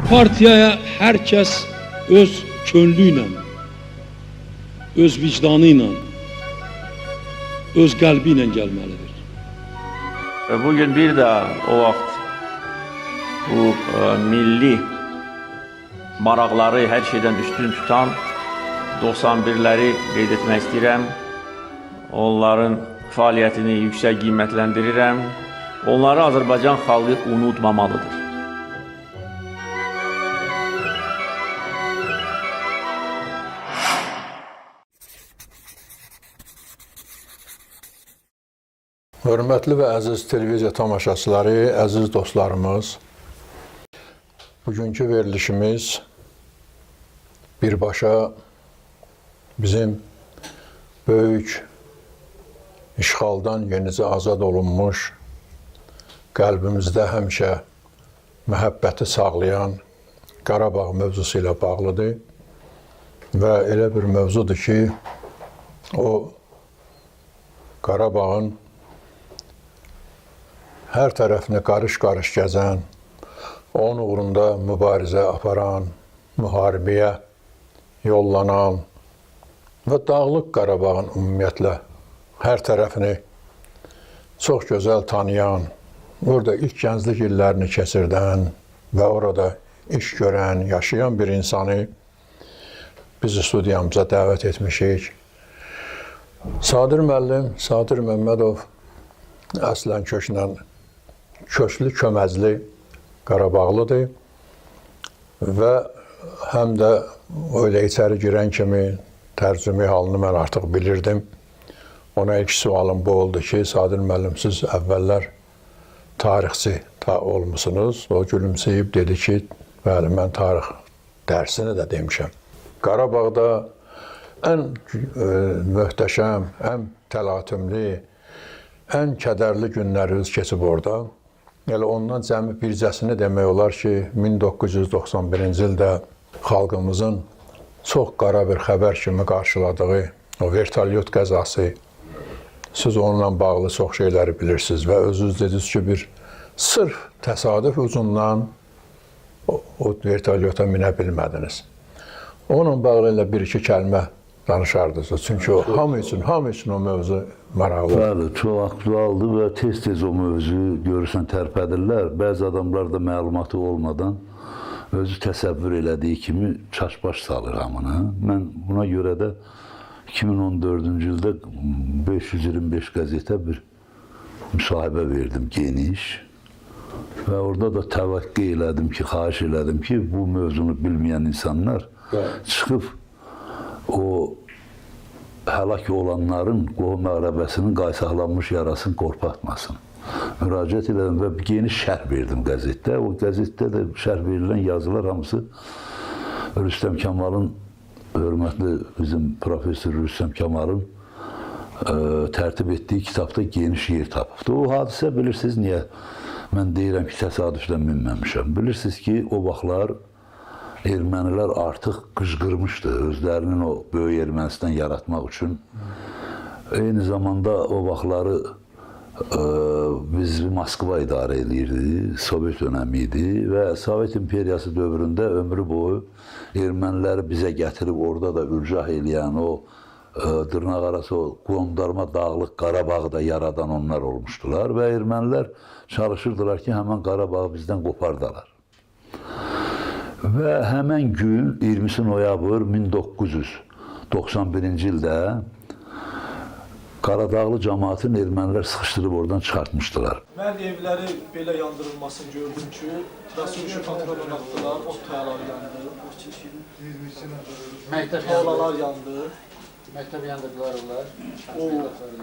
Partiyaya hər kəs öz könlü ilə, öz vicdanı ilə, öz qəlbi ilə gəlməlidir. Bugün bir də o vaxt bu milli maraqları hər şeydən üstün tutan 91'ləri qeyd etmək istəyirəm. Onların fəaliyyətini yüksək qiymətləndirirəm. Onları Azərbaycan xalqı unutmamalıdır. Hörmətli və əziz televiziya tamaşaçıları, əziz dostlarımız, bugünkü verilişimiz birbaşa bizim böyük işğaldan yenicə azad olunmuş, qəlbimizdə həmişə məhəbbəti sağlayan Qarabağ mövzusu ilə bağlıdır və elə bir mövzudur ki, o Qarabağın hər tərəfini qarış-qarış gəzən, onun uğrunda mübarizə aparan, müharibəyə yollanan və Dağlıq Qarabağın ümumiyyətlə hər tərəfini çox gözəl tanıyan, orada ilk gənclik illərini keçirdən və orada iş görən, yaşayan bir insanı biz studiyamıza dəvət etmişik. Sadir müəllim, Sadir Məmmədov əslən köklü köməzli Qarabağlıdır və həm də öyle içəri girən kimi tərcümi halını mən artıq bilirdim. Ona ilk sualım bu oldu ki, Sadir müəllim, siz əvvəllər tarixçi olmuşsunuz. O gülümsəyib dedi ki, bəli, mən tarix dərsini də demişəm. Qarabağda ən möhtəşəm, ən təlatümlü, ən kədərli günlərimiz keçib orada. Elə ondan cəmi bircəsini demək olar ki, 1991-ci ildə xalqımızın çox qara bir xəbər kimi qarşıladığı o vertolyot qəzası, siz onunla bağlı çox şeyləri bilirsiniz və özünüz dediniz ki, bir sırf təsadüf ucundan o vertolyota minə bilmədiniz. Onunla bağlı ilə bir-iki kəlmə danışardınız. Çünki o hamı üçün o mövzu maraqlıdır. Bəli, çox aktualdır və tez-tez o mövzu görürsən tərpədirlər. Bəzi adamlar da məlumatı olmadan özü təsəvvür elədiyi kimi çaş-baş salır hamını. Mən buna görə də 2014-cü ildə 525 qəzetə bir müsahibə verdim, geniş. Və orada da təvəqqə elədim ki, xahiş elədim ki, bu mövzunu bilməyən insanlar çıxıb o həlak olanların qohum əqrəbəsinin qaysaqlanmış yarasını qorpatmasın. Müraciət elədim və geniş şərh verdim qəzetdə. O qəzetdə də şərh verilən yazılar hamısı Rüstəm Kəmalın, hörmətli bizim profesör Rüstəm Kəmalın tərtib etdiyi kitabda geniş yer tapıbdı. O hadisə bilirsiniz niyə? Mən deyirəm ki, təsadüfdən minməmişəm. Bilirsiniz ki, o vaxtlar ermənilər artıq qışqırmışdı özlərinin o böyük Ermənistan yaratmaq üçün. Eyni zamanda o vaxtları biz Moskva idarə edirdi, Sovet dönəmi idi və Sovet imperiyası dövründə ömrü boyu erməniləri bizə gətirib orada da ürcah eləyən o dırnaq arası o qondarma Dağlıq Qarabağı da yaradan onlar olmuşdular və ermənilər çalışırdılar ki, həmən Qarabağı bizdən qopardalar. Və həmən gün 20 noyabr 1991-ci ildə Qaradağlı cəmaatın ermənilər sıxışdırıb oradan çıxartmışdılar. Mən evləri belə yandırılmasını gördüm ki, Rasuluşu patronun atdılar, ot təyaları yandı, tavlalar yandı. Məktəbi yandırdılar onlar,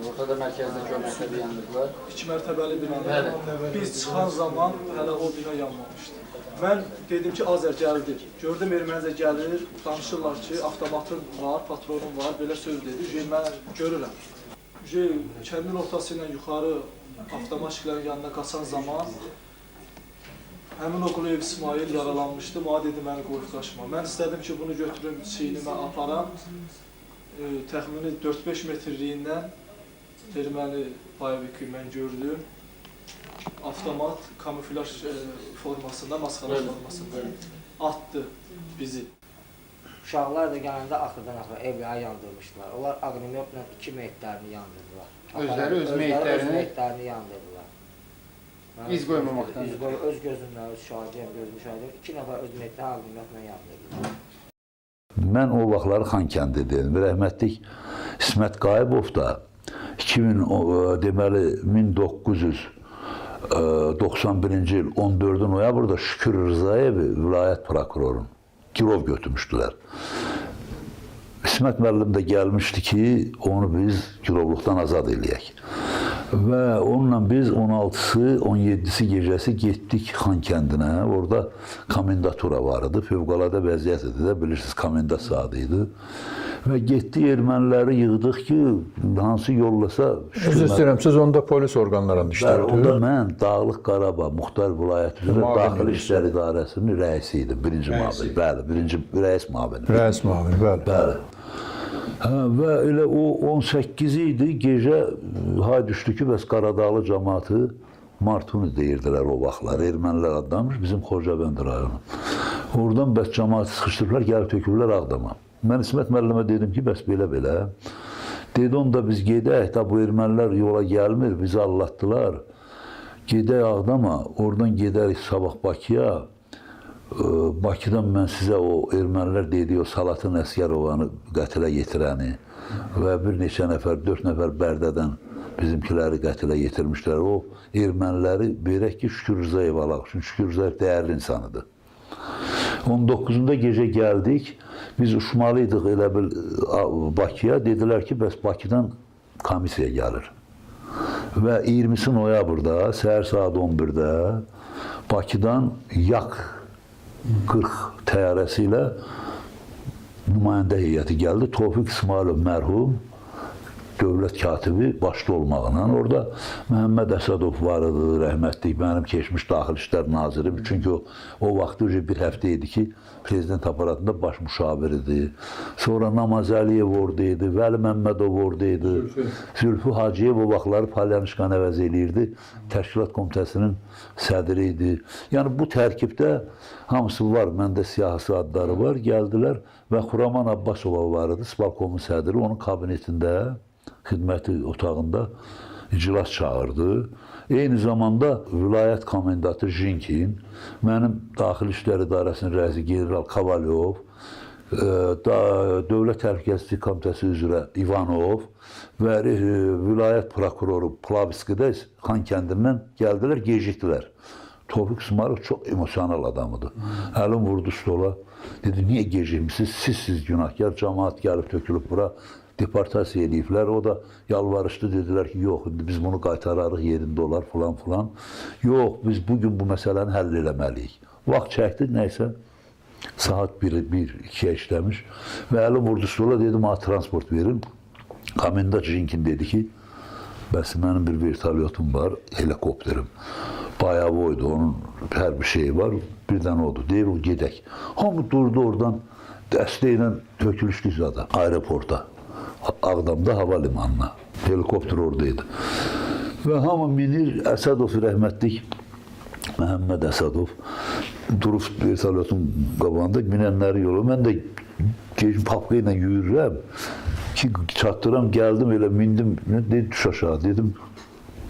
ortada mərkəzdəki o məktəbi yandırdılar. 2 mərtəbəli binada. Biz çıxan zaman hələ o bina yanmamışdı. Mən dedim ki, Azər gəldi. Gördüm ermənicə gəlir, danışırlar ki, avtomatın var, patronun var, belə söz dedi. Mən görürəm. Kəndin ortası ilə yuxarı avtomatiklərin yanına qaçan zaman həmin o Quliyev İsmail yaralanmışdı. Mənə dedi, məni qoyub qaçma. Mən istədim ki, bunu götürüm, çiynimə aparam. Təxmini 4-5 metrliyindən erməni bayeviki mən gördüm. Avtomat, kamuflaj formasında, maskara formasında. atdı bizi. Uşaqlar da gələndə axırdan axıra evləri yandırmışdılar. Onlar Aqnimyotla 2 meyitlərini yandırdılar. Özləri öz öz meyitlərini meyitlərini yandırdılar. iz qoymamaqdan. Öz gözümlə, öz şahidiyəm, gözüm şahidiyəm. 2 nəfər öz meyitlərini Aqnimyotla yandırdılar. Mən o vaxtları Xankəndi'deydim. Rəhmətlik İsmət Qayıbov da 1991-ci il 14 noyabrda Şükür Rızayevi vilayət prokurorun girov götürmüşdülər. İsmət müəllim də gəlmişdi ki, onu biz girovluqdan azad eləyək. Və onunla biz 16-sı, 17-si gecəsi getdik Xankəndinə. Orada komendatura var idi. Fövqəladə vəziyyət idi də, bilirsiniz, komendant saatı idi. Və getdik erməniləri yığdıq ki, hansı yollasa... Üzr istəyirəm, siz onda polis orqanlarında işlərdiniz. Onda mən Dağlıq Qarabağ Muxtar Vilayəti üzrə Daxili İşlər İdarəsinin rəisi idim, birinci mavini. Bəli, birinci rəis mavini. Rəis mavini, bəli. Bəli. Və elə o 18 idi, gecə hay düşdü ki, bəs Qaradağlı cəmaatı Martuni deyirdilər o vaxtlar. Ermənilər adlanmış bizim Xocavənd rayonu. Oradan bəs cəmaatı sıxışdırırlar, gəlib tökürlər Ağdama. Mən İsmət müəllimə dedim ki, bəs belə-belə. Dedi, onda biz gedək, da bu ermənilər yola gəlmir, bizi allatdılar. Gedək Ağdama, oradan gedərik sabah Bakıya. Bakıdan mən sizə o ermənilər dediyi o Salatın Əsgərovanı qətlə yetirəni və bir neçə nəfər, 4 nəfər Bərdədən bizimkiləri qətlə yetirmişlər. O erməniləri verək ki, Şükür Rızayev alaq. Çünki Şükür Rızayev dəyərli insanıdır. 19-unda gecə gəldik, biz uçmalıydıq elə bil Bakıya. Dedilər ki, bəs Bakıdan komissiya gəlir. Və 20-si noyabrda, səhər saat 11-də Bakıdan Yak 40 təyyarəsi ilə nümayəndə heyəti gəldi. Tofiq İsmailov mərhum, dövlət katibi başda olmaqla. Orada Məhəmməd Əsədov var idi, rəhmətlik, mənim keçmiş Daxili İşlər Nazirim. Çünki o vaxtı bir həftə idi ki, prezident aparatında baş müşavir idi. Sonra Namaz Əliyev orada idi, Vəli Məmmədov orada idi. Zülfü Hacıyev o vaxtları Palyanışqanı əvəz eləyirdi. Təşkilat Komitəsinin sədri idi. Yəni bu tərkibdə hamısı var, məndə siyasi adları var. Gəldilər və Xuraman Abbasova var idi, Sparkomun sədri, onun kabinetində, xidməti otağında iclas çağırdı. Eyni zamanda vilayət komendatı Jinkin, mənim Daxili İşlər İdarəsinin rəisi general Kovalyov, Dövlət Təhlükəsizlik Komitəsi üzrə İvanov və vilayət prokuroru Plavskidə Xankəndindən gəldilər, gecikdilər. Tofiq İsmailov çox emosional adamıdır. Əlim vurdu stola, dedi, niyə gecikmişsiniz? Siz günahkar, cəmaat gəlib tökülüb bura, deportasiya ediblər. O da yalvarışdı, dedilər ki, yox, biz bunu qaytararıq, yerində olar, filan. Yox, biz bugün bu məsələni həll eləməliyik. Vaxt çəkdi, nəysə, saat 1-2-yə işləmiş və əlim vurdu stola, dedim, transport verin. Komendant Jinkin dedi ki, bəs mənim bir vertolyotum var, helikopterim. Bayağı oydu, onun hər bir şeyi var, birdən odur. Deyir, o gedək. Hamı durdu oradan, dəstəklə tökülüşdük zaten aeroporta. Ağdamda hava limanına. Helikopter oradaydı. Və hamı minir, Əsədov rəhmətlik, Məhəmməd Əsədov durub vertolyotun qabağında minənləri yolu. Mən də papqa ilə yürürəm ki, çatdıram, gəldim, elə mindim, dedi, düş aşağı, dedim,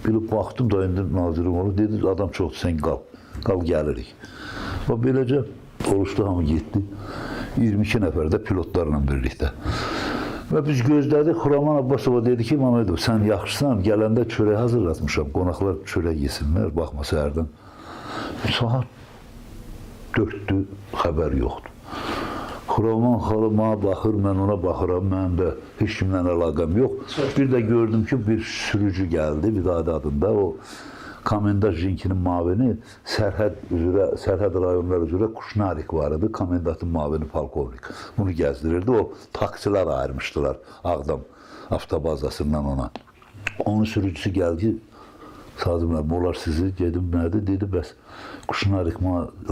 bilib baxdım da indi nazirim olur, dedi, adam çoxdur, sən qal gəlirik. Və beləcə oluşdu, hamı getdi, 22 nəfər də pilotlarla birlikdə. Və biz gözlədik, Xuraman Abbasova dedi ki, Məmmədov, sən yaxşısan, gələndə çörək hazırlatmışam, qonaqlar çörək yesinlər, baxma səhərdən. Saat 4-dür, xəbər yoxdur. Xuraman xalım bana baxır, mən ona baxıram, mənim də heç kimlə əlaqəm yox. Bir də gördüm ki, bir sürücü gəldi, Vidadi adında, o komendant Jinkinin mavini, sərhəd rayonlar üzrə Kuşnarik var idi, komendantın mavini Polkovnik. Bunu gəzdirirdi, o taksilər ayırmışdılar Ağdam avtobazasından ona. Onun sürücüsü gəldi, Sazımlar, bunlar sizi, dedim, nədir? Dedi, bəs Kuşnarik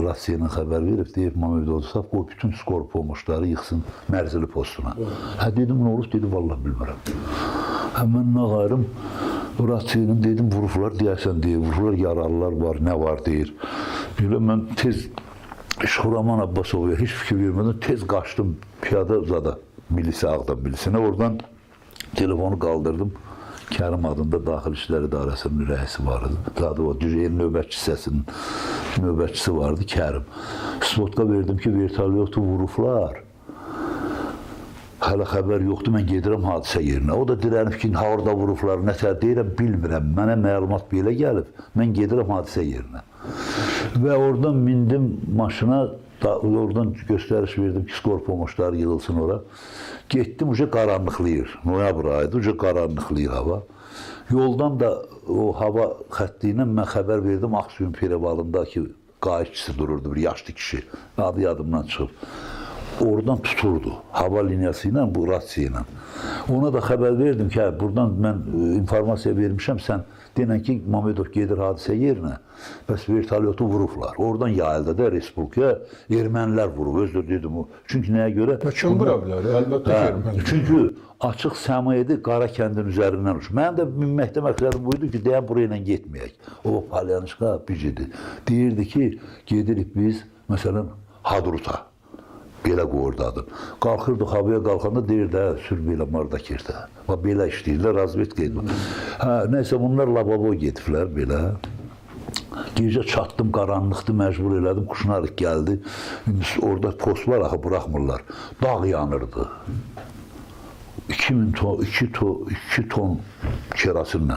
Rasiya ilə xəbər verib, deyib, Məmməd Odusaf, qoy bütün skor pomoşları yıxsın Mərzili postuna. Hə, dedim, nə olub? Dedi, vallahi bilmirəm. Həmən nə qayrım, Rasiyanın, dedim, vuruflar, deyəsən deyir, vuruflar, yaralılar var, nə var, deyir. Belə mən tez Şuraman Abbasov'a hiç fikir vermeden tez kaçtım piyada zada milisi Ağdam milisine. Oradan telefonu kaldırdım. Kerim adında Daxili İşlər İdarəsinin rəisi vardı. Zaten o Düzey'in növbətçi hissəsinin növbətçisi vardı Kerim. Spotka verdim ki vertolyotu vurublar. Hələ xəbər yoxdur, mən gedirəm hadisə yerinə. O da dirənib ki, orada vurublar, nətər deyirəm, bilmirəm. Mənə məlumat belə gəlib, mən gedirəm hadisə yerinə. Və oradan mindim maşına, oradan göstəriş verdim ki, skor pomoşları yığılsın ora. Getdim, uca qaranlıqlayır. Noyabr ayıdır, uca qaranlıqlayır hava. Yoldan da o hava xətti ilə mən xəbər verdim Aksuyun Perivalındakı qayıqçısı dururdu, bir yaşlı kişi. Adı yadımdan çıxıb. Oradan tuturdu, hava linyası ilə, bu rasiya ilə. Ona da xəbər verdim ki, buradan mən informasiya vermişəm, sən denən ki, Mamedov gedir hadisə yerinə, bəs vertolyotu vurublar. Oradan yayıldı da Respublikaya, ermənilər vurub, özür dedim o. Çünki nəyə görə? Kim vura bilər? Əlbəttə ki, ermənilər. Çünki açıq səma idi, qara kəndin üzərindən uç. Mənim də minməkdə məqsədim buydu ki, deyən buraya ilə getməyək. O palyanışqa bicidir. Deyirdi ki, gedirik biz, məsələn, Hadruta. Belə qoyurdadım. Qalxırdıq havaya qalxanda deyirdi, sür belə mardakirdə. Belə işləyirlər, razvedka edir. Nəysə, bunlar lavabo gediblər belə. Gecə çatdım, qaranlıqdı, məcbur elədim, Kuşnarıq gəldi. Orada post var, axı, buraxmırlar. Dağ yanırdı. 2 ton kerasinlə.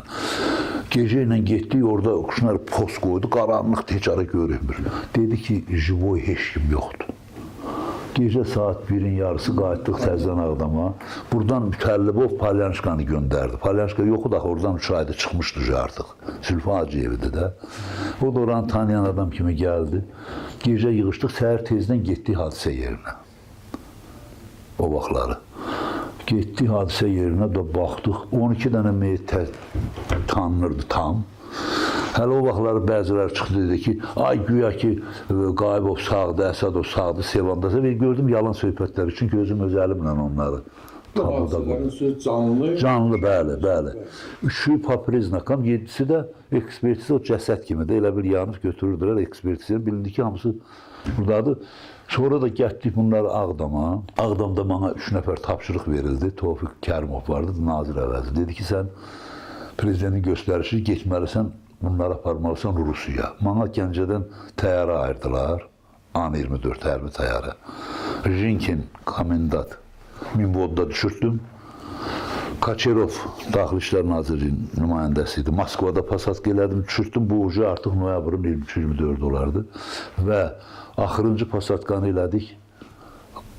Gecə ilə getdik, orada Kuşnarıq post qoydu, qaranlıqdı, heç ara görünmür. Dedi ki, jivoy heç kim yoxdur. Gecə saat 1-in yarısı qayıtdıq təzdən Ağdama. Buradan Mütəllibov Palyanşkanı göndərdi. Palyanşka yoxu da oradan 3 ayda çıxmışdı artıq. Zülfü Hacıyevidir də. O da oranı tanıyan adam kimi gəldi. Gecə yığışdıq, səhər tezdən getdik hadisə yerinə. O vaxtları. Getdik hadisə yerinə də baxdıq. 12 dənə meyit tanınırdı tam. Hələ o vaxtları bəziləri çıxdı dedi ki, ay güya ki, Qayıbov sağdı, Əsədov sağdı, Sevandasa. Və gördüm yalan söhbətləri, çünki özüm öz əlimlə onları tabuda qoydum. Canlı? Canlı, bəli, bəli. 3-ü papriznakam, 7-si də ekspertiza o cəsəd kimidir. Elə bir yanıb götürürdülər ekspertizaya. Bildi ki, hamısı buradadır. Sonra da getdik bunları Ağdama. Ağdamda bana 3 nəfər tapşırıq verildi. Tofiq Kərimov vardı, nazir əvəzi. Dedi ki, sən prezidentin göstərişi getməlisən, bunları aparmalısan Rusiya. Bana Gəncədən təyyarə ayırdılar. An-24 hərbi təyyarə. Jinkin komendant Minvodda düşürtdüm. Kaçerov Daxili İşlər Nazirliyinin nümayəndəsi idi. Moskvada pasatka elədim, düşürtdüm. Bu ucu artıq noyabrın 23-24 olardı. Və axırıncı pasatkanı elədik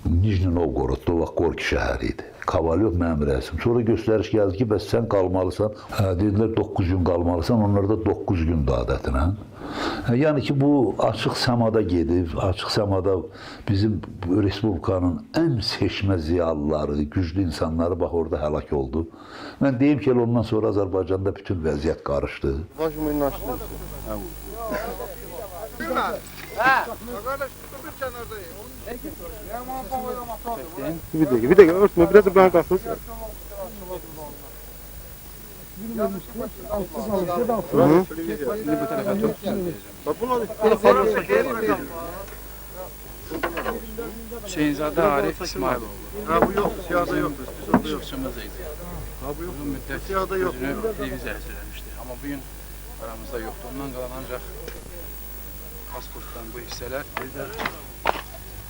Nijni Novgorodda, o vaxt Gorki şəhəri idi. Kavalyov mənim rəisim. Sonra göstəriş gəldi ki, bəs sən qalmalısan. Dedilər 9 gün qalmalısan, onlar da 9 gün adətinə. Yəni ki, bu açıq səmada gedib, açıq səmada bizim Respublikanın ən seçmə ziyalıları, güclü insanları bax orada həlak oldu. Mən deyim ki, ondan sonra Azərbaycanda bütün vəziyyət qarışdı. Bir dakika örtme, biraz da ben kalsın. Hüseyinzade Arif İsmailoğlu. Ha bu yok, siyahda yok. Biz orada yok. Çıkışımızdaydı. Ha bu yok. Uzun müddet Siyahda yok. gözünü televizya söylemişti. Ama bugün aramızda yoktu. Ondan kalan ancak pasporttan bu hisseler.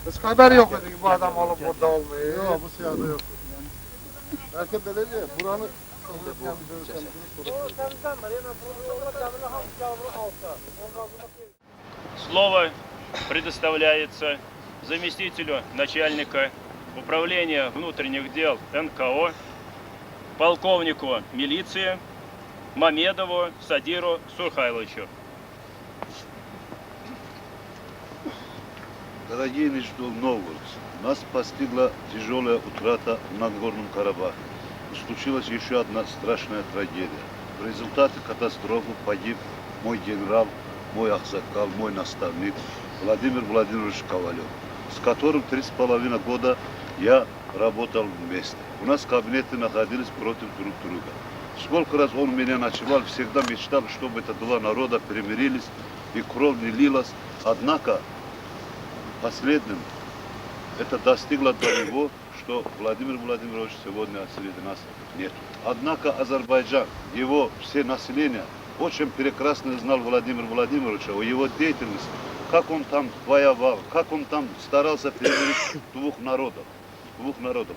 Biz haberi yok dedi ki bu adam olup burada olmuyor. Yok bu siyahda yok. Belki belediye buranı Слово предоставляется заместителю начальника управления внутренних дел НКО, полковнику милиции Мамедову Садиру Сурхайловичу. Дорогие Нижний Новгород, нас постигла тяжелая утрата в Нагорном Карабахе. Случилась еще одна страшная трагедия. В результате катастрофы погиб мой генерал, мой аксакал, мой наставник Владимир Владимирович Ковалев, с которым 3,5 года я работал вместе. У нас кабинеты находились против друг друга. Сколько раз он меня ночевал, всегда мечтал, чтобы это два народа примирились и кровь не лилась. Однако последним, это достигло до него, что Владимир Владимирович сегодня среди нас нет. Однако Азербайджан, его все население очень прекрасно знал Владимира Владимировича, о его деятельности, как он там воевал, как он там старался примирить двух народов.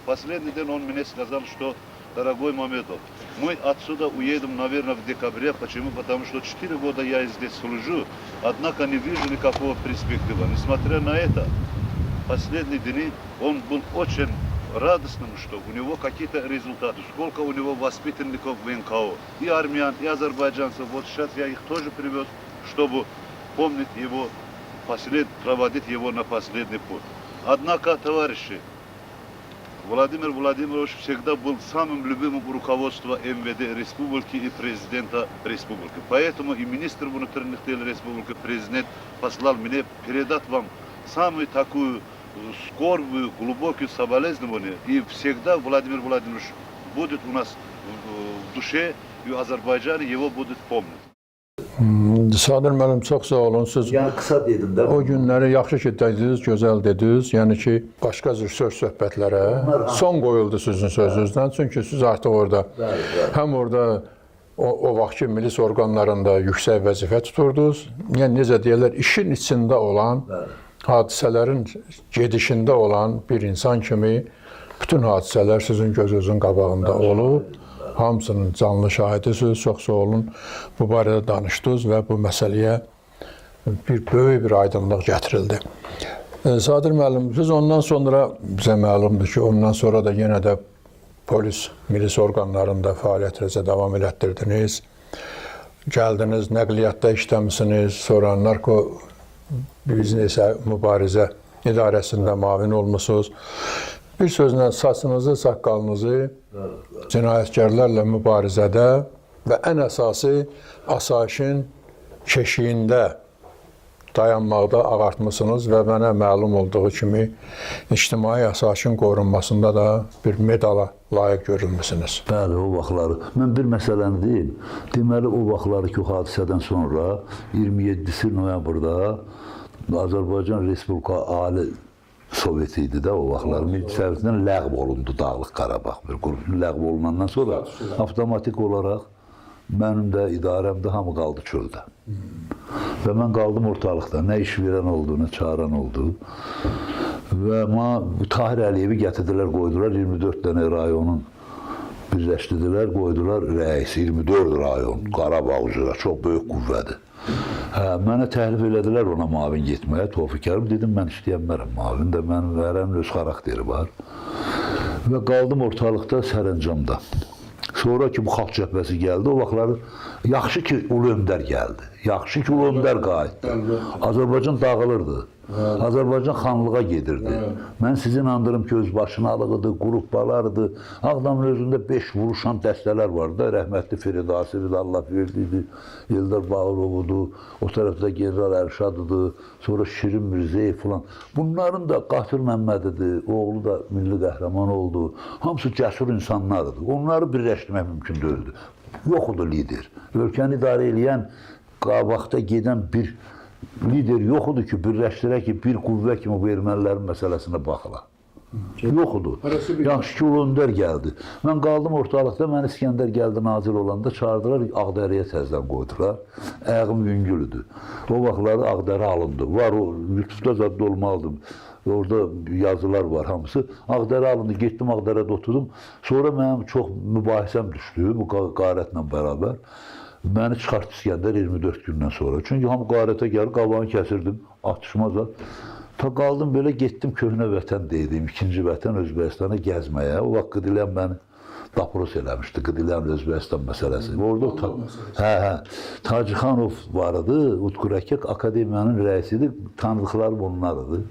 Последний день он мне сказал, что, дорогой Мамедов, мы отсюда уедем, наверное, в декабре. Почему? Потому что 4 года я здесь служу, однако не вижу никакого перспективы. Несмотря на это, последние дни он был очень радостным, что у него какие-то результаты. Сколько у него воспитанников в НКО. И армян, и азербайджанцев. Вот сейчас я их тоже привез, чтобы помнить его, проводить его на последний путь. Однако, товарищи, Владимир Владимирович всегда был самым любимым руководством МВД Республики и президента Республики. Поэтому и министр внутренних дел Республики, президент послал мне передать вам самую такую скорбную, глубокую соболезнование. И всегда Владимир Владимирович будет у нас в душе, и в Азербайджане его будет помнить. Sadir müəllim, çox sağ olun. Siz Yəni qısa dedim də. o günləri yaxşı ki dediniz, gözəl dediniz. Yəni ki, başqa cür söhbətlərə son qoyuldu sizin sözünüzdən. Çünki siz artıq orada, həm orada o vaxtki milis orqanlarında yüksək vəzifə tuturdunuz. Yəni necə deyirlər, işin içində olan, hadisələrin gedişində olan bir insan kimi bütün hadisələr sizin gözünüzün qabağında olub. Hamısının canlı şahidisiniz, çox sağ olun. Bu barədə danışdınız və bu məsələyə böyük bir aydınlıq gətirildi. Sadir müəllim, siz ondan sonra bizə məlumdur ki, ondan sonra da yenə də polis, milis orqanlarında fəaliyyətinizi davam elətdirdiniz. Gəldiniz, nəqliyyatda işləmisiniz, sonra narko biznesə mübarizə idarəsində mavin olmusunuz. Bir sözlə saçınızı, saqqalınızı cinayətkarlarla mübarizədə və ən əsası asayişin keşiyində dayanmaqda ağartmısınız və mənə məlum olduğu kimi ictimai asayişin qorunmasında da bir medala layiq görülmüsünüz. Bəli, o vaxtları. Mən bir məsələni deyim. Deməli, o vaxtları ki, o hadisədən sonra 27 noyabrda Azərbaycan Respublika Ali Sovyeti idi də o vaxtlar. Milli Sovetindən ləğv olundu Dağlıq Qarabağ. Bir qrup ləğv olunandan sonra avtomatik olaraq mənim də idarəm də hamı qaldı çöldə. Və mən qaldım ortalıqda. Nə iş verən oldu, nə çağıran oldu. Və Tahir Əliyevi gətirdilər, qoydular 24 dənə rayonun birləşdirdilər, qoydular rəis 24 rayon Qarabağ üzrə çox böyük qüvvədir. Mənə təklif elədilər ona mavin getməyə, Tofiq Kərim. Dedim, mən işləyənmərəm mavin də, mənim vərəmin öz xarakteri var. Və qaldım ortalıqda Sərəncamda. Sonra ki, bu xalq cəbhəsi gəldi, o vaxtları yaxşı ki, Ulu Öndər gəldi. Yaxşı ki, Ulu Öndər qayıtdı. Azərbaycan dağılırdı. Azərbaycan xanlığa gedirdi. Mən sizi inandırım ki, öz başınalığıdır, qrupbalardır. Ağdamın özündə 5 vuruşan dəstələr vardı. Rəhmətli Firidasidir, Allah verdiydi. Eldar Bağırovudur, o tərəfdə General Ərşadıdır, sonra Şirin Mirzəyev falan. Bunların da Qatır Məmmədidir, oğlu da milli qəhrəman oldu. Hamısı cəsur insanlardır. Onları birləşdirmək mümkün deyildi. Yoxudur lider. Ölkəni idarə edən, qabaqda gedən bir lider yoxudur ki, birləşdirək ki, bir qüvvə kimi bu ermənilərin məsələsinə baxıla. Yoxudur. Yaxşı ki, Ulu Öndər gəldi. Mən qaldım ortalıqda, mən İskəndər gəldi nazir olanda çağırdılar, Ağdəriyə təzdən qoydular. Ayağım yüngülüdür. O vaxtları Ağdəri alındı. Var, o lütufda zadda olmalıdır. Orada yazılar var hamısı. Ağdəri alındı, getdim Ağdərədə oturdum. Sonra mənim çox mübahisəm düşdü bu qarətlə bərabər. Məni çıxart İskəndər 24 gündən sonra. Çünki hamı qarətə gəlir, qabağını kəsirdim, atışmaz var. Ta qaldım belə, getdim köhnə vətən deydim, ikinci vətən Özbəkistana gəzməyə. O vaxt Qıdilən məni dapros eləmişdi, Qıdilən Özbəkistan məsələsi. Orada Tacixanov var idi, Utqurəkək Akademiyanın rəisidir, tanıdıqlarım onlardır.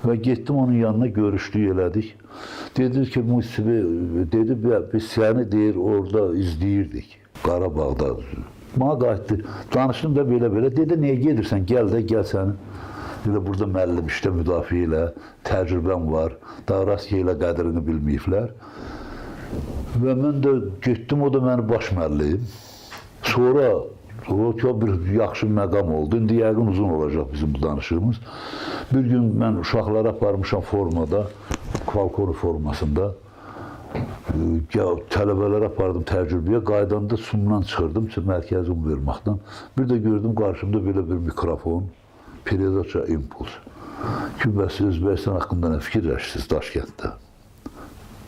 Və getdim onun yanına, görüşdük, elədik. Dedi ki, dedi, biz səni deyir, orada izləyirdik. Qarabağda. Mənə qayıtdı. Danışdım da belə-belə. Dedi, niyə gedirsən? Gəl də, gəl səni. Dedi, burada müəllim işdə müdafiə ilə, təcrübəm var. Daha rast ilə qədrini bilməyiblər. Və mən də getdim, o da mənim baş müəllim. Sonra O çok bir yaxşı məqam oldu. İndi yəqin uzun olacaq bizim bu danışığımız. Bir gün mən uşaqlara aparmışam formada, Falconi formasında. Tələbələrə apardım təcrübəyə, qaydanda Sumdan çıxırdım, mərkəzi verməkdən. Bir də gördüm qarşımda belə bir mikrofon, Peredaça impuls. Ki, bəs Özbəkistan haqqında nə fikirləşsiniz Daşkənddə?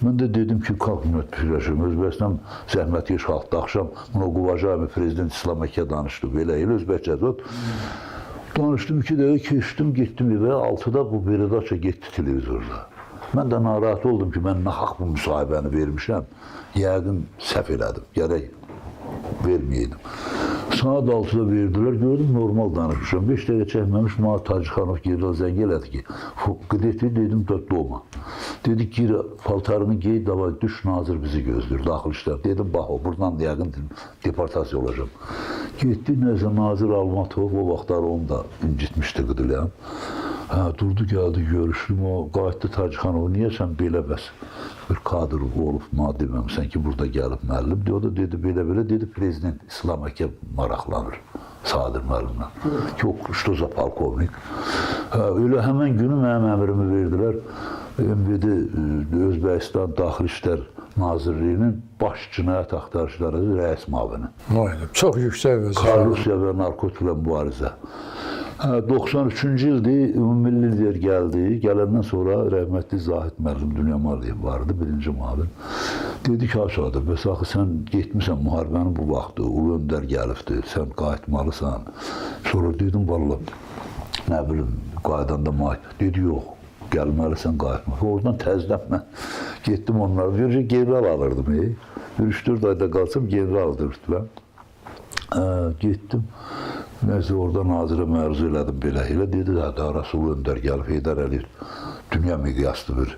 Mən də dedim ki, kalkmıyat fikirləşim, Özbəkistan zəhmətiyeş xalqda axşam buna Quvacayemi prezident İslam Əkə danışdı, belə elə Özbəkcə danışdım, 2 dəqiqə keçdim, getdim evə, 6-da bu Peredaça getdi televizorda. Mən də narahat oldum ki, mən nahaq bu müsahibəni vermişəm, yəqin səhv elədim, gərək verməyeydim. Saat 6-da verdilər, gördüm, normal danışmışam. 5 dəqiqə çəkməmiş, Murat Tacixanov general zəng elədi ki, qideti dedim, doğma. Dedi ki, paltarını giy, davay, düş, nazir bizi gözlür, daxil işlər. Dedim, bax, buradan da yəqin deportasiya olacam. Getdi, nəzə nazir Almatov, o vaxtlar onu da incitmişdi qıdıləyəm. Durdu, gəldi, görüşdüm, o qayıtdı Tacixanov, niyə sən belə bəs bir kadr olub, ma deməmsən ki, burada gəlib müəllim. O da dedi, belə-belə, dedi, prezident İslam Əkə maraqlanır, Sadir müəllimlə. Ki, o Ştoza polkovnik. Elə həmən günü mənim əmrimi verdilər. MVD Özbəkistan Daxili İşlər Nazirliyinin baş cinayət axtarışları rəis mavini. Çox yüksək vəziyyət. Korrupsiya və narkotiklə mübarizə. 93-cü ildir, ümumilli lider gəldi. Gələndən sonra rəhmətli Zahid müəllim Dünya Maliyev vardı, 1-ci mavin. Dedi ki, aşağıda, bəs axı sən getmişsən müharibənin bu vaxtı, Ulu Öndər gəlibdi, sən qayıtmalısan. Sonra dedim, valla, nə bilim, qaydanda mait. Dedi, yox, gəlməlisən qayıtmaq. Oradan təzdən mən getdim onlara, bir general alırdım. 3-4 ayda qalsam general alırdım. Getdim. Nəsə orada nazirə məruz elədim belə. Elə dedi, Rasul Öndər gəlib, Heydər Əliyev dünya miqyaslı bir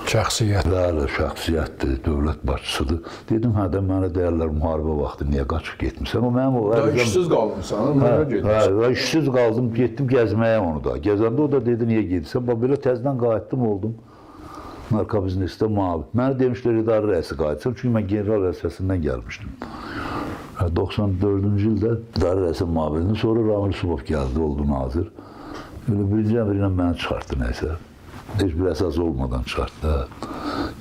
şəxsiyyət. Bəli, şəxsiyyətdir, dövlət başçısıdır. Dedim, də mənə deyərlər müharibə vaxtı niyə qaçıb getmirsən? O mənim o işsiz qaldımsan, mənə getmirsən. İşsiz qaldım, getdim gəzməyə onu da. Gəzəndə o da dedi, niyə gedirsən? Belə təzdən qayıtdım oldum. Narkobiznesdə mavi. Mənə demişlər, idarə rəisi qayıtsan, çünki mən general vəzifəsindən gəlmişdim. 94-cü ildə idarə rəisi mavini, sonra Ramil Subov gəldi, oldu nazir. Elə birinci əmri ilə məni çıxartdı nəysə. Heç bir əsas olmadan çıxartdı.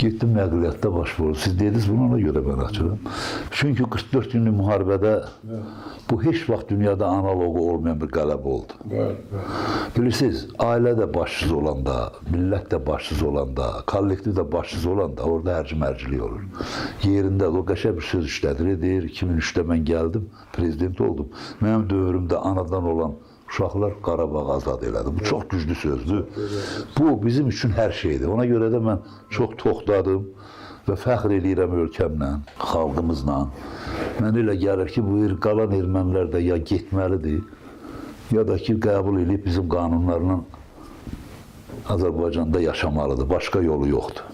Getdim məqluliyyətdə baş vurdu. Siz dediniz, bunu ona görə mən açıram. Çünki 44 günlük müharibədə bu heç vaxt dünyada analogu olmayan bir qələbə oldu. Bilirsiniz, ailə də başsız olanda, millət də başsız olanda, kollektiv də başsız olanda orada hərci-mərcilik olur. Yerində o qəşəng bir söz işlədir, deyir, 2003-də mən gəldim, prezident oldum. Mənim dövrümdə anadan olan uşaqlar Qarabağı azad elədi. Bu çox güclü sözdür. Bu bizim üçün hər şeydir. Ona görə də mən çox toxtadım və fəxr eləyirəm ölkəmlə, xalqımızla. Mən elə gəlir ki, bu qalan ermənilər də ya getməlidir, ya da ki, qəbul edib bizim qanunlarla Azərbaycanda yaşamalıdır. Başqa yolu yoxdur.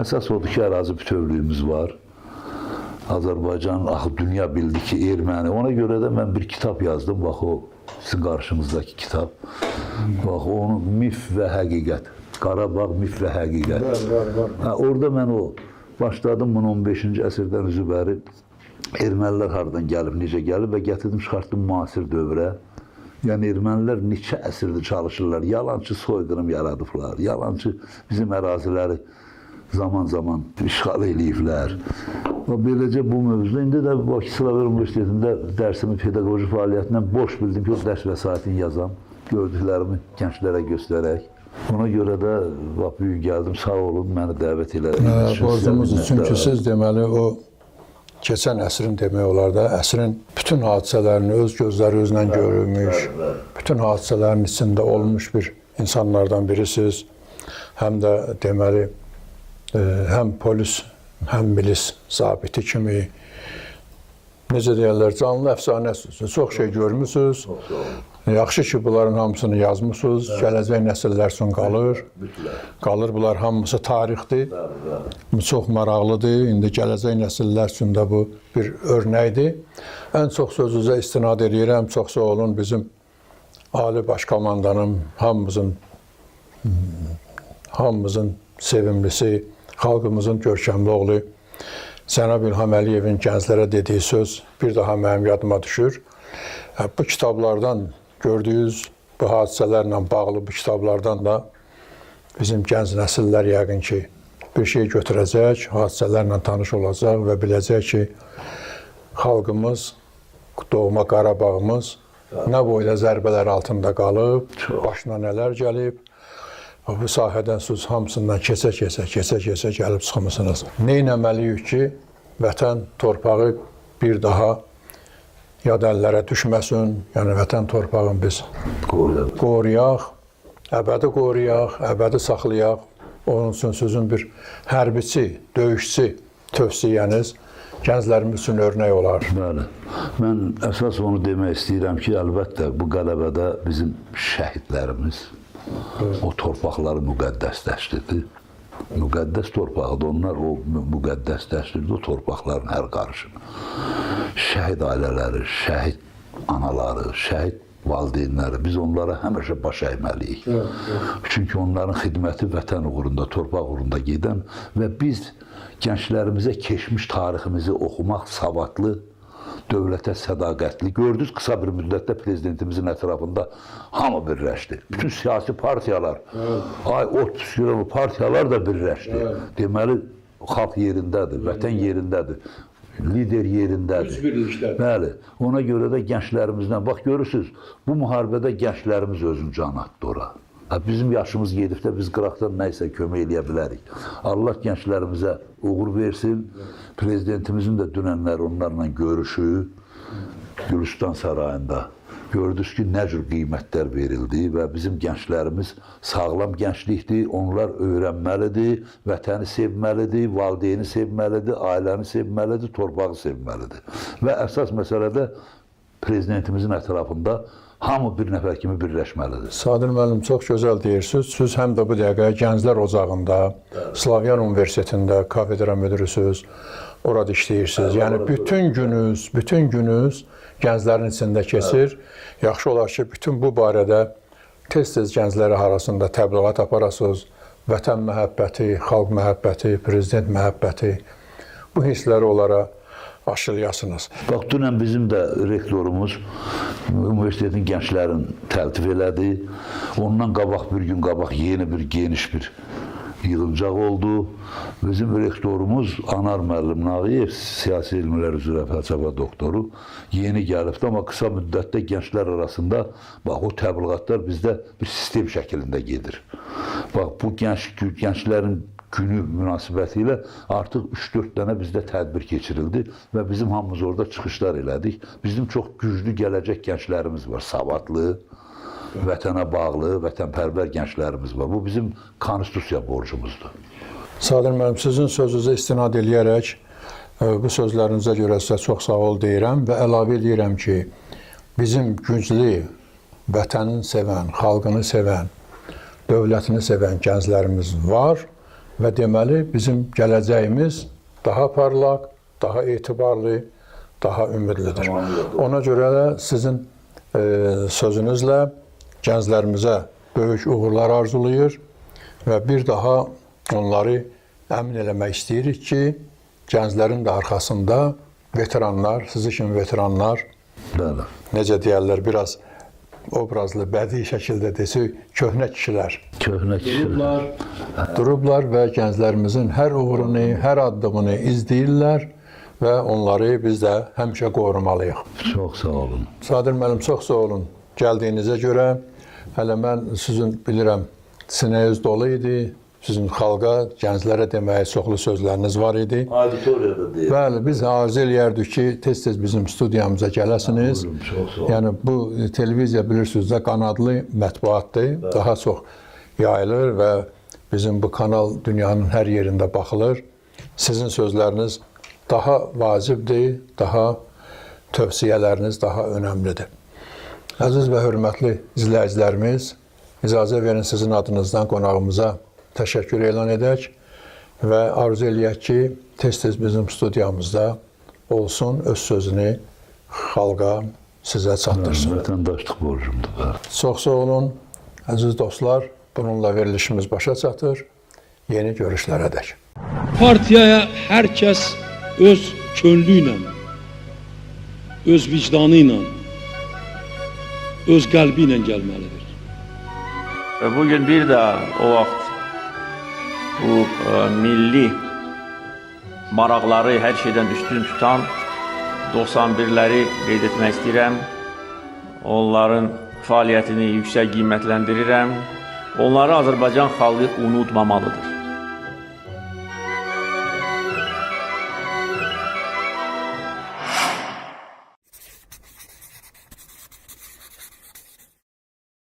Əsas odur ki, ərazi bütövlüyümüz var. Azərbaycan, axı dünya bildi ki, erməni. Ona görə də mən bir kitab yazdım, bax o sizin qarşınızdakı kitab. Bax, onun mif və həqiqət. Qarabağ, mif və həqiqət. Orada mən o başladım bunu 15-ci əsrdən üzü bəri ermənilər haradan gəlib, necə gəlib və gətirdim, çıxartdım müasir dövrə. Yəni, ermənilər neçə əsrdir çalışırlar, yalançı soyqırım yaradıblar, yalançı bizim əraziləri zaman-zaman işğal eləyiblər. Beləcə bu mövzuda, indi də Bakı Sılavər Universitetində dərsimi pedaqoji fəaliyyətindən boş bildim ki, o dərs vəsaitini yazam, gördüklərimi gənclərə göstərək. Ona görə də büyük gəldim, sağ olun, məni dəvət elədiniz. Borcumuz üçün ki, siz deməli o keçən əsrin demək olar da, əsrin bütün hadisələrini öz gözləri özlə görülmüş, bütün hadisələrin içində olmuş bir insanlardan birisiniz. Həm də deməli, həm polis, həm milis zabiti kimi, necə deyərlər, canlı əfsanəsiz. Çox şey görmüsünüz. Yaxşı ki, bunların hamısını yazmışsınız. Gələcək nəsillər üçün qalır. Qalır, bunlar hamısı tarixdir. Çox maraqlıdır. İndi gələcək nəsillər üçün də bu bir örnəkdir. Ən çox sözünüzə istinad edirəm. Çox sağ olun bizim Ali Başkomandanım, hamımızın sevimlisi, xalqımızın görkəmli oğlu Cənab İlham Əliyevin gənclərə dediyi söz bir daha mənim yadıma düşür. Bu kitablardan gördüyünüz bu hadisələrlə bağlı bu kitablardan da bizim gənc nəsillər yəqin ki bir şey götürəcək, hadisələrlə tanış olacaq və biləcək ki, xalqımız, doğma Qarabağımız nə boyda zərbələr altında qalıb, başına nələr gəlib, bu sahədən siz hamısından keçə gəlib çıxmısınız. Nə etməliyik ki, vətən torpağı bir daha yad əllərə düşməsin, yəni vətən torpağını biz qoruyaq, əbədi qoruyaq, əbədi saxlayaq. Onun üçün sizin bir hərbiçi, döyüşçü tövsiyəniz gənclərimiz üçün örnək olar. Bəli. Mən əsas onu demək istəyirəm ki, əlbəttə bu qələbədə bizim şəhidlərimiz o torpaqları müqəddəsləşdirdi. Müqəddəs torpaqdır, onlar o müqəddəsləşdirdi o torpaqların hər qarışını. Şəhid ailələri, şəhid anaları, şəhid valideynləri, biz onlara həmişə baş əyməliyik. Çünki onların xidməti vətən uğrunda, torpaq uğrunda gedən və biz gənclərimizə keçmiş tariximizi oxumaq savadlı, dövlətə sədaqətli. Gördünüz, qısa bir müddətdə prezidentimizin ətrafında hamı birləşdi. Bütün siyasi partiyalar, ot püskürən o partiyalar da birləşdi. Deməli, xalq yerindədir, vətən yerindədir, lider yerindədir. Bəli, ona görə də gənclərimizdən, bax görürsünüz, bu müharibədə gənclərimiz özünü can atdı ora. Bizim yaşımız gedib də biz qıraqdan nəysə kömək eləyə bilərik. Allah gənclərimizə uğur versin. Prezidentimizin də dünənlər onlarla görüşü Gülüstan sarayında. Gördünüz ki, nə cür qiymətlər verildi və bizim gənclərimiz sağlam gənclikdir, onlar öyrənməlidir, vətəni sevməlidir, valideyni sevməlidir, ailəni sevməlidir, torpağı sevməlidir. Və əsas məsələdə prezidentimizin ətrafında hamı bir nəfər kimi birləşməlidir. Sadir müəllim, çox gözəl deyirsiniz. Siz həm də bu dəqiqə Gənclər Ocağında, Slavyan Universitetində kafedra müdürüsünüz, orada işləyirsiniz. Yəni bütün gününüz gənclərin içində keçir. Yaxşı olar ki, bütün bu barədə tez-tez gəncləri arasında təbliğat aparasınız. Vətən məhəbbəti, xalq məhəbbəti, prezident məhəbbəti, bu hissləri onlara aşılayasınız. Bax, dünən bizim də rektorumuz universitetin gənclərin təltif elədi. Ondan qabaq, bir gün qabaq yeni bir geniş bir yığıncaq oldu. Bizim rektorumuz Anar müəllim Nağıyev, siyasi elmlər üzrə fəlsəfə doktoru, yeni gəlibdi, amma qısa müddətdə gənclər arasında bax, o təbliğatlar bizdə bir sistem şəklində gedir. Bax, bu gənclərin günü münasibəti ilə artıq 3-4 dənə bizdə tədbir keçirildi və bizim hamımız orada çıxışlar elədik. Bizim çox güclü gələcək gənclərimiz var, savadlı, vətənə bağlı, vətənpərvər gənclərimiz var. Bu bizim konstitusiya borcumuzdur. Sadir müəllim, sizin sözünüzə istinad eləyərək bu sözlərinizə görə sizə çox sağ ol deyirəm və əlavə edirəm ki, bizim güclü, vətənini sevən, xalqını sevən, dövlətini sevən gənclərimiz var. Və deməli, bizim gələcəyimiz daha parlaq, daha etibarlı, daha ümidlidir. Ona görə də sizin sözünüzlə gənclərimizə böyük uğurlar arzulayır və bir daha onları əmin eləmək istəyirik ki, gənclərin də arxasında veteranlar, sizi kimi veteranlar, necə deyərlər, biraz obrazlı, bədii şəkildə desək, köhnə kişilər durublar və gənclərimizin hər uğurunu, hər addımını izləyirlər və onları biz də həmişə qorumalıyıq. Çox sağ olun. Sadir müəllim, çox sağ olun. Gəldiyinizə görə, hələ mən sizin bilirəm, sinəyiz dolu idi. Sizin xalqa, gənclərə deməyə çoxlu sözləriniz var idi. Auditoriyada deyil. Bəli, biz arzu eləyərdik ki, tez-tez bizim studiyamıza gələsiniz. Yəni, bu televiziya bilirsiniz də qanadlı mətbuatdır. Daha çox yayılır və bizim bu kanal dünyanın hər yerində baxılır. Sizin sözləriniz daha vacibdir, daha tövsiyələriniz daha önəmlidir. Əziz və hörmətli izləyicilərimiz, icazə verin sizin adınızdan qonağımıza təşəkkür elan edək və arzu eləyək ki, tez-tez bizim studiyamızda olsun, öz sözünü xalqa, sizə çatdırsın. Vətəndaşlıq borcumdur. Çox sağ olun, əziz dostlar, bununla verilişimiz başa çatır. Yeni görüşlərə dək. Partiyaya hər kəs öz könlü ilə, öz vicdanı ilə öz qəlbi ilə gəlməlidir. Bugün bir də o vaxt bu milli maraqları hər şeydən üstün tutan 91-ləri qeyd etmək istəyirəm. Onların fəaliyyətini yüksək qiymətləndirirəm. Onları Azərbaycan xalqı unutmamalıdır.